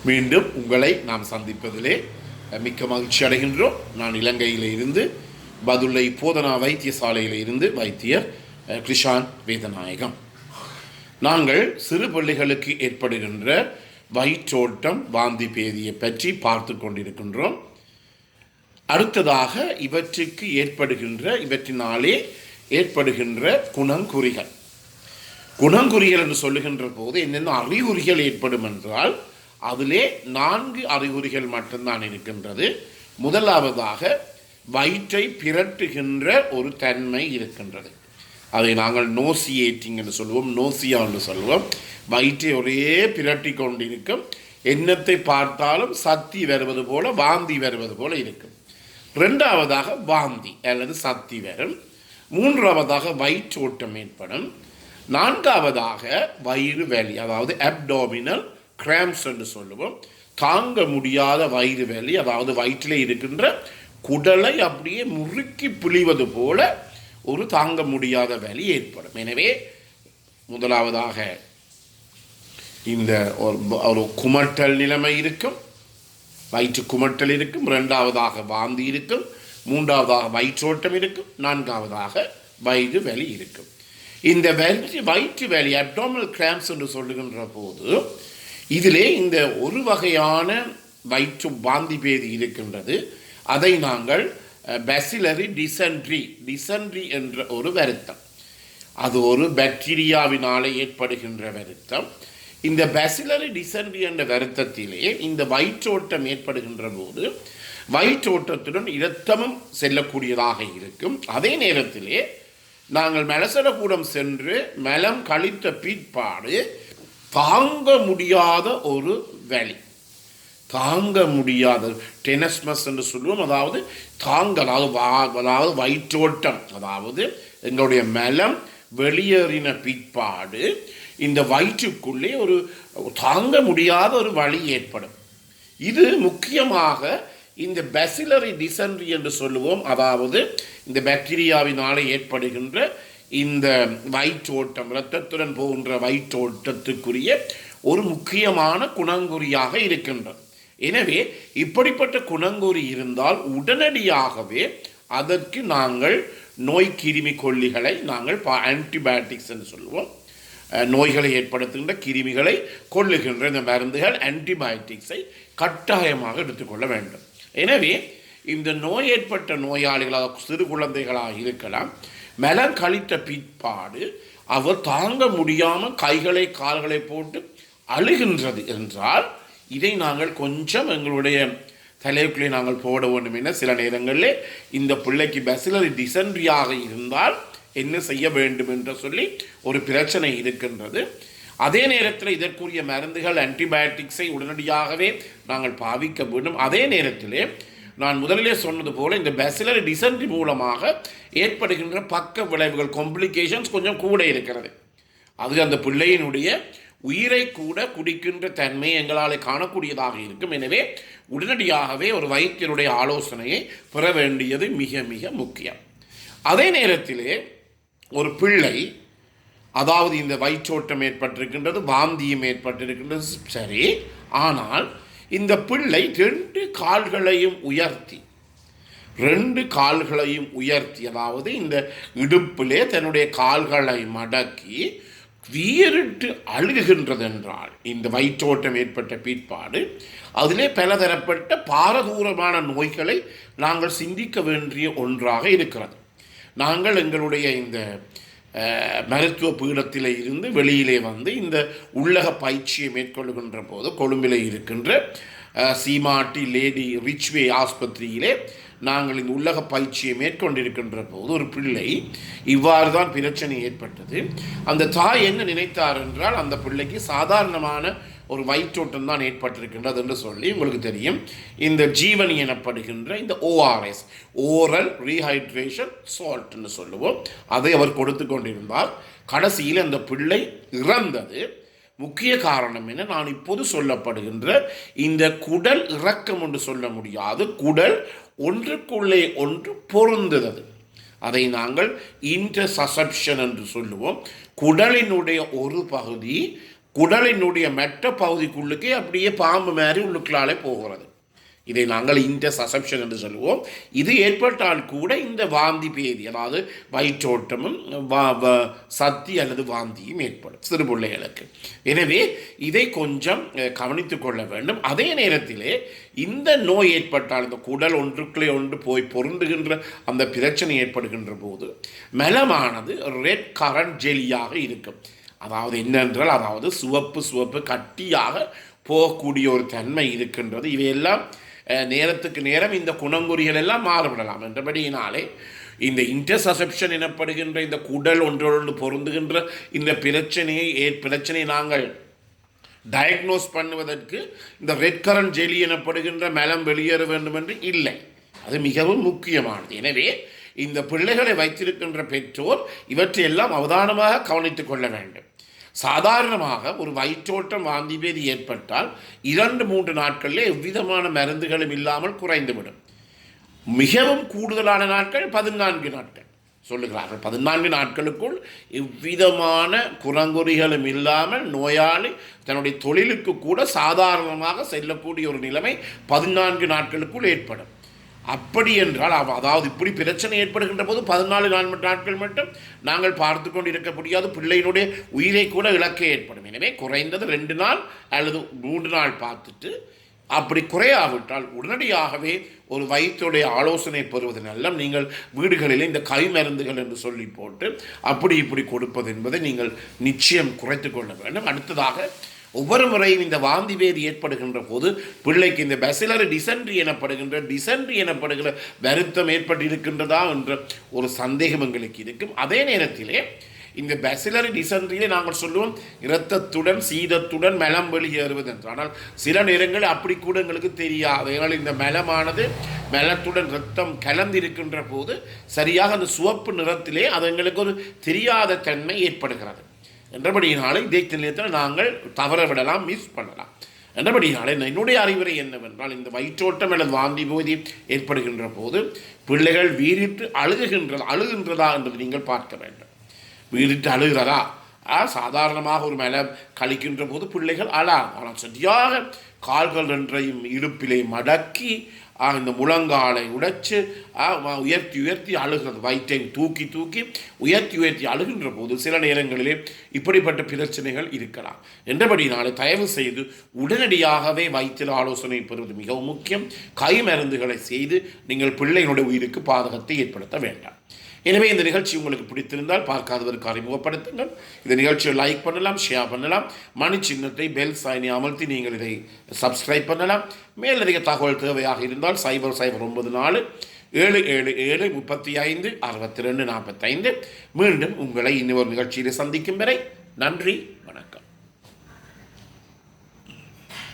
மீண்டும் உங்களை நாம் சந்திப்பதிலே மிக்க மகிழ்ச்சி அடைகின்றோம். நான் இலங்கையில் இருந்து பதுளை போதனா வைத்தியசாலையில் இருந்து வைத்தியர் கிருஷான் வேதநாயகம். நாங்கள் சிறு பிள்ளைகளுக்கு ஏற்படுகின்ற வயிற்றோட்டம், வாந்தி பேதியை பற்றி பார்த்து கொண்டிருக்கின்றோம். அடுத்ததாக இவற்றினாலே ஏற்படுகின்ற குணங்குறிகள் என்று சொல்லுகின்ற போது என்னென்ன அறிகுறிகள் ஏற்படும் என்றால் அதிலே 4 அறிகுறிகள் மட்டும்தான் இருக்கின்றது. முதலாவதாக வயிற்றை பிரட்டுகின்ற ஒரு தன்மை இருக்கின்றது. அதை நாங்கள் நோசியேட்டிங் என்று சொல்லுவோம், நோசியா என்று சொல்லுவோம். வயிற்றை ஒரே பிரட்டி கொண்டிருக்கும், எண்ணத்தை பார்த்தாலும் சக்தி வருவது போல, வாந்தி வருவது போல இருக்கும். 2வதாக வாந்தி அல்லது சக்தி வரும். 3வதாக வயிற்றோட்டம் ஏற்படும். 4வதாக வயிறு வலி, அதாவது அப்டாமினல் கிராம்ஸ் என்று சொல்லுவோம். தாங்க முடியாத வயிறு வலி, அதாவது வயிற்றிலே இருக்கின்ற குடலை அப்படியே முறுக்கி புளிவது போல ஒரு தாங்க முடியாத வலி ஏற்படும். எனவே முதலாவதாக இந்த ஒரு குமட்டல் நிலைமை இருக்கும், வயிற்று குமட்டல் இருக்கும். 2வதாக வாந்தி இருக்கும். 3வதாக வயிற்றோட்டம் இருக்கும். 4வதாக வயிறு வலி இருக்கும். இந்த வயிற்று வலி அப்டாமினல் கிராம்ஸ் என்று சொல்லுகின்ற போது இதிலே இந்த ஒரு வகையான வயிற்று வாந்தி பேதி இருக்கின்றது. அதை நாங்கள் பேசிலரி டிசென்ட்ரி என்ற ஒரு வருத்தம், அது ஒரு பாக்டீரியாவினாலே ஏற்படுகின்ற வருத்தம். இந்த பேசிலரி டிசென்ட்ரி என்ற வருத்தத்திலே இந்த வயிற்றோட்டம் ஏற்படுகின்ற போது வயிற்றோட்டத்துடன் இரத்தமும் செல்லக்கூடியதாக இருக்கும். அதே நேரத்திலே நாங்கள் மலசலக்கூடம் சென்று மலம் கழித்த பிற்பாடு தாங்க முடியாத ஒரு வலி, தாங்க முடியாத டெனஸ்மஸ் என்று சொல்லுவோம். அதாவது அதாவது வயிற்றோட்டம், அதாவது எங்களுடைய மலம் வெளியேறின பிற்பாடு இந்த வயிற்றுக்குள்ளே ஒரு தாங்க முடியாத ஒரு வலி ஏற்படும். இது முக்கியமாக இந்த பேசிலரி டிசென்ட்ரி என்று சொல்லுவோம். அதாவது இந்த பாக்டீரியாவினாலே ஏற்படுகின்ற இந்த வயிற்றோட்டம், இரத்தத்துடன் போகின்ற வயிற்றோட்டத்துக்குரிய ஒரு முக்கியமான குணங்குறியாக இருக்கின்றது. எனவே இப்படிப்பட்ட குணங்குறி இருந்தால் உடனடியாகவே அதற்கு நாங்கள் நோய் கிருமி கொல்லிகளை நாங்கள் ஆன்டிபயோட்டிக்ஸ் என்று சொல்லுவோம். நோய்களை ஏற்படுத்துகின்ற கிருமிகளை கொல்லுகின்ற இந்த மருந்துகள் ஆன்டிபயோட்டிக்ஸை கட்டாயமாக எடுத்துக்கொள்ள வேண்டும். எனவே இந்த நோய் ஏற்பட்ட நோயாளிகளாக சிறு குழந்தைகளாக இருக்கலாம், மலம் கழித்த பிற்பாடு அவர் தாங்க முடியாமல் கைகளை கால்களை போட்டு அழுகின்றது என்றால் இதை நாங்கள் கொஞ்சம் எங்களுடைய தலைக்குள்ளே நாங்கள் போட வேண்டும். என சில நேரங்களில் இந்த பிள்ளைக்கு பேசிலரி டிசென்ட்ரியாக இருந்தால் என்ன செய்ய வேண்டும் என்று சொல்லி ஒரு பிரச்சனை இருக்கின்றது. அதே நேரத்தில் இதற்குரிய மருந்துகள் ஆன்டிபயோட்டிக்ஸை உடனடியாகவே நாங்கள் பாவிக்க வேண்டும். அதே நேரத்திலே நான் முதலிலே சொன்னது போல இந்த பேசிலரி டிசென்ட்ரி மூலமாக ஏற்படுகின்ற பக்க விளைவுகள், காம்ப்ளிகேஷன்ஸ் கொஞ்சம் கூட இருக்கிறது. அது அந்த பிள்ளையினுடைய உயிரை கூட குடிக்கின்ற தன்மை எங்களால் காணக்கூடியதாக இருக்கும். எனவே உடனடியாகவே ஒரு வைத்தியருடைய ஆலோசனையை பெற வேண்டியது மிக மிக முக்கியம். அதே நேரத்திலே ஒரு பிள்ளை, அதாவது இந்த வயிற்றோட்டம் ஏற்பட்டிருக்கின்றது, வாந்தியும் ஏற்பட்டிருக்கின்றது, சரி, ஆனால் இந்த பிள்ளை 2 கால்களையும் உயர்த்தி அதாவது இந்த இடுப்பிலே தன்னுடைய கால்களை மடக்கி வீறிட்டு அழுகுகின்றது என்றால் இந்த வயிற்றோட்டம் ஏற்பட்ட பிற்பாடு அதிலே பலதரப்பட்ட பாரதூரமான நோய்களை நாங்கள் சிந்திக்க வேண்டிய ஒன்றாக இருக்கிறது. நாங்கள் எங்களுடைய இந்த மருத்துவ பீடத்தில் இருந்து வெளியிலே வந்து இந்த உள்ளக பயிற்சியை மேற்கொள்ளுகின்ற போது கொழும்பிலே இருக்கின்ற சீமாட்டி லேடி ரிச்வே ஆஸ்பத்திரியிலே நாங்கள் இந்த உள்ளக பயிற்சியை மேற்கொண்டிருக்கின்ற போது ஒரு பிள்ளை இவ்வாறு தான் பிரச்சனை ஏற்பட்டது. அந்த தாய் என்ன நினைத்தார் என்றால் அந்த பிள்ளைக்கு சாதாரணமான ஒரு வயிற்றோட்டம் தான் ஏற்பட்டிருக்கின்றது என்று சொல்லி, உங்களுக்கு தெரியும் இந்த ஜீவனி எனப்படுகின்ற இந்த ORS, ஓரல் ரீஹைட்ரேஷன் சால்ட்னு சொல்லுவோம், அதை அவர் கொடுத்து கொண்டிருந்தார். கடைசியில் அந்த பிள்ளை இறந்தது. முக்கிய காரணம் என்ன? நான் இப்போது சொல்லப்படுகின்ற இந்த குடல் இறக்கம் என்று சொல்ல முடியாது, குடல் ஒன்றுக்குள்ளே ஒன்று பொருந்துகிறது. அதை நாங்கள் இன்டர்செப்ஷன் என்று சொல்லுவோம். குடலினுடைய ஒரு பகுதி குடலினுடைய மெட்ட பகுதிக்குள்ளுக்கே அப்படியே பாம்பு மாதிரி உள்ளுக்குள்ளாலே போகிறது. இதை நாங்கள் இன்டர்செப்ஷன் என்று சொல்லுவோம். இது ஏற்பட்டால் கூட இந்த வாந்தி பேதி, அதாவது வயிற்றோட்டமும் சத்தி அல்லது வாந்தியும் ஏற்படும் சிறுபிள்ளைகளுக்கு. எனவே இதை கொஞ்சம் கவனித்து கொள்ள வேண்டும். அதே நேரத்திலே இந்த நோய் ஏற்பட்டால், இந்த குடல் ஒன்றுக்குள்ளே ஒன்று போய் பொருந்துகின்ற அந்த பிரச்சனை ஏற்படுகின்ற போது மலமானது ரெட் கரண்ட் ஜெலியாக இருக்கும். அதாவது என்னென்றால், அதாவது சிவப்பு கட்டியாக போகக்கூடிய ஒரு தன்மை இருக்கின்றது. இவையெல்லாம் நேரத்துக்கு நேரம் இந்த குணங்குறிகள் எல்லாம் மாறுபடலாம். என்றபடியினாலே இந்த இன்டர்செப்ஷன் எனப்படுகின்ற இந்த குடல் ஒன்றோடு பொருந்துகின்ற இந்த பிரச்சனையை நாங்கள் டயக்னோஸ் பண்ணுவதற்கு இந்த ரெட் கரண்ட் ஜெலி எனப்படுகின்ற மலம் வெளியேற வேண்டும் என்று இல்லை. அது மிகவும் முக்கியமானது. எனவே இந்த பிள்ளைகளை வைத்திருக்கின்ற பெற்றோர் இவற்றையெல்லாம் அவதானமாக கவனித்துக் கொள்ள வேண்டும். சாதாரணமாக ஒரு வயிற்றோட்டம் வாந்தி பேதி ஏற்பட்டால் 2-3 நாட்களில் எவ்விதமான மருந்துகளும் இல்லாமல் குறைந்துவிடும். மிகவும் கூடுதலான நாட்கள் 14 நாட்கள் சொல்லுகிறார்கள். 14 நாட்களுக்குள் எவ்விதமான குணங்குறிகளும் இல்லாமல் நோயாளி தன்னுடைய தொழிலுக்கு கூட சாதாரணமாக செல்லக்கூடிய ஒரு நிலைமை 14 நாட்களுக்குள் ஏற்படும். அப்படி என்றால், அதாவது இப்படி பிரச்சனை ஏற்படுகின்ற போது 14 நாட்கள் மட்டும் நாங்கள் பார்த்து கொண்டு இருக்க முடியாது. பிள்ளையினுடைய உயிரை கூட இழக்க ஏற்படும். எனவே குறைந்தது 2 நாள் அல்லது 3 நாள் பார்த்துட்டு, அப்படி குறையாவிட்டால் உடனடியாகவே ஒரு வைத்தியருடைய ஆலோசனை பெறுவது நல்ல. நீங்கள் வீடுகளில் இந்த கை மருந்துகள் என்று சொல்லி போட்டு அப்படி இப்படி கொடுப்பது என்பதை நீங்கள் நிச்சயம் குறைத்து கொள்ள வேண்டும். அடுத்ததாக, ஒவ்வொரு முறையும் இந்த வாந்தி பேதி ஏற்படுகின்ற போது பிள்ளைக்கு இந்த பேசிலரி டிசென்ட்ரி எனப்படுகிற வருத்தம் ஏற்பட்டிருக்கின்றதா என்ற ஒரு சந்தேகம் எங்களுக்கு இருக்கும். அதே நேரத்திலே இந்த பேசிலரி டிசென்ட்ரியிலே நாங்கள் சொல்லுவோம் இரத்தத்துடன் சீதத்துடன் மலம் வெளியேறுவது என்று. ஆனால் சில நேரங்களில் அப்படி கூட எங்களுக்கு தெரியாது. ஏனால் இந்த மலத்துடன் இரத்தம் கலந்திருக்கின்ற போது சரியாக அந்த சிவப்பு நிறத்திலே அது எங்களுக்கு ஒரு தெரியாத தன்மை ஏற்படுகிறது. என்றபடியினாலே இதை நிலையத்தில் நாங்கள் தவற விடலாம், மிஸ் பண்ணலாம். என்றபடியினாலே என்னுடைய அறிவுரை என்னவென்றால், இந்த வயிற்றோட்டம் அல்லது வாந்தி போதி ஏற்படுகின்ற போது பிள்ளைகள் வீறிட்டு அழுகின்றதா என்பதை நீங்கள் பார்க்க வேண்டும். வீறிட்டு அழுகிறதா? சாதாரணமாக ஒரு மேலே கழிக்கின்ற போது பிள்ளைகள் ஆனால் சரியாக கால்கள் ரெண்டையும் இடுப்பிலே மடக்கி இந்த முழங்காலை உடைச்சு உயர்த்தி அழுகிறது. வயிற்றை தூக்கி உயர்த்தி அழுகின்ற போது சில நேரங்களிலே இப்படிப்பட்ட பிரச்சனைகள் இருக்கலாம். என்றபடினாலே தயவு செய்து உடனடியாகவே வைத்திய ஆலோசனை பெறுவது மிகவும் முக்கியம். கை மருந்துகளை செய்து நீங்கள் பிள்ளையினுடைய உயிருக்கு பாதகத்தை ஏற்படுத்த வேண்டாம். எனவே இந்த நிகழ்ச்சி உங்களுக்கு பிடித்திருந்தால் பார்க்காதவருக்கு அறிமுகப்படுத்துங்கள். இந்த நிகழ்ச்சியை லைக் பண்ணலாம், ஷேர் பண்ணலாம். மணி சின்னத்தை பெல் சைனை அமர்த்தி நீங்கள் இதை சப்ஸ்கிரைப் பண்ணலாம். மேலதிக தகவல் தேவையாக இருந்தால் 0094 777 35 62 45. மீண்டும் உங்களை இன்னொரு நிகழ்ச்சியில் சந்திக்கும் வரை நன்றி, வணக்கம்.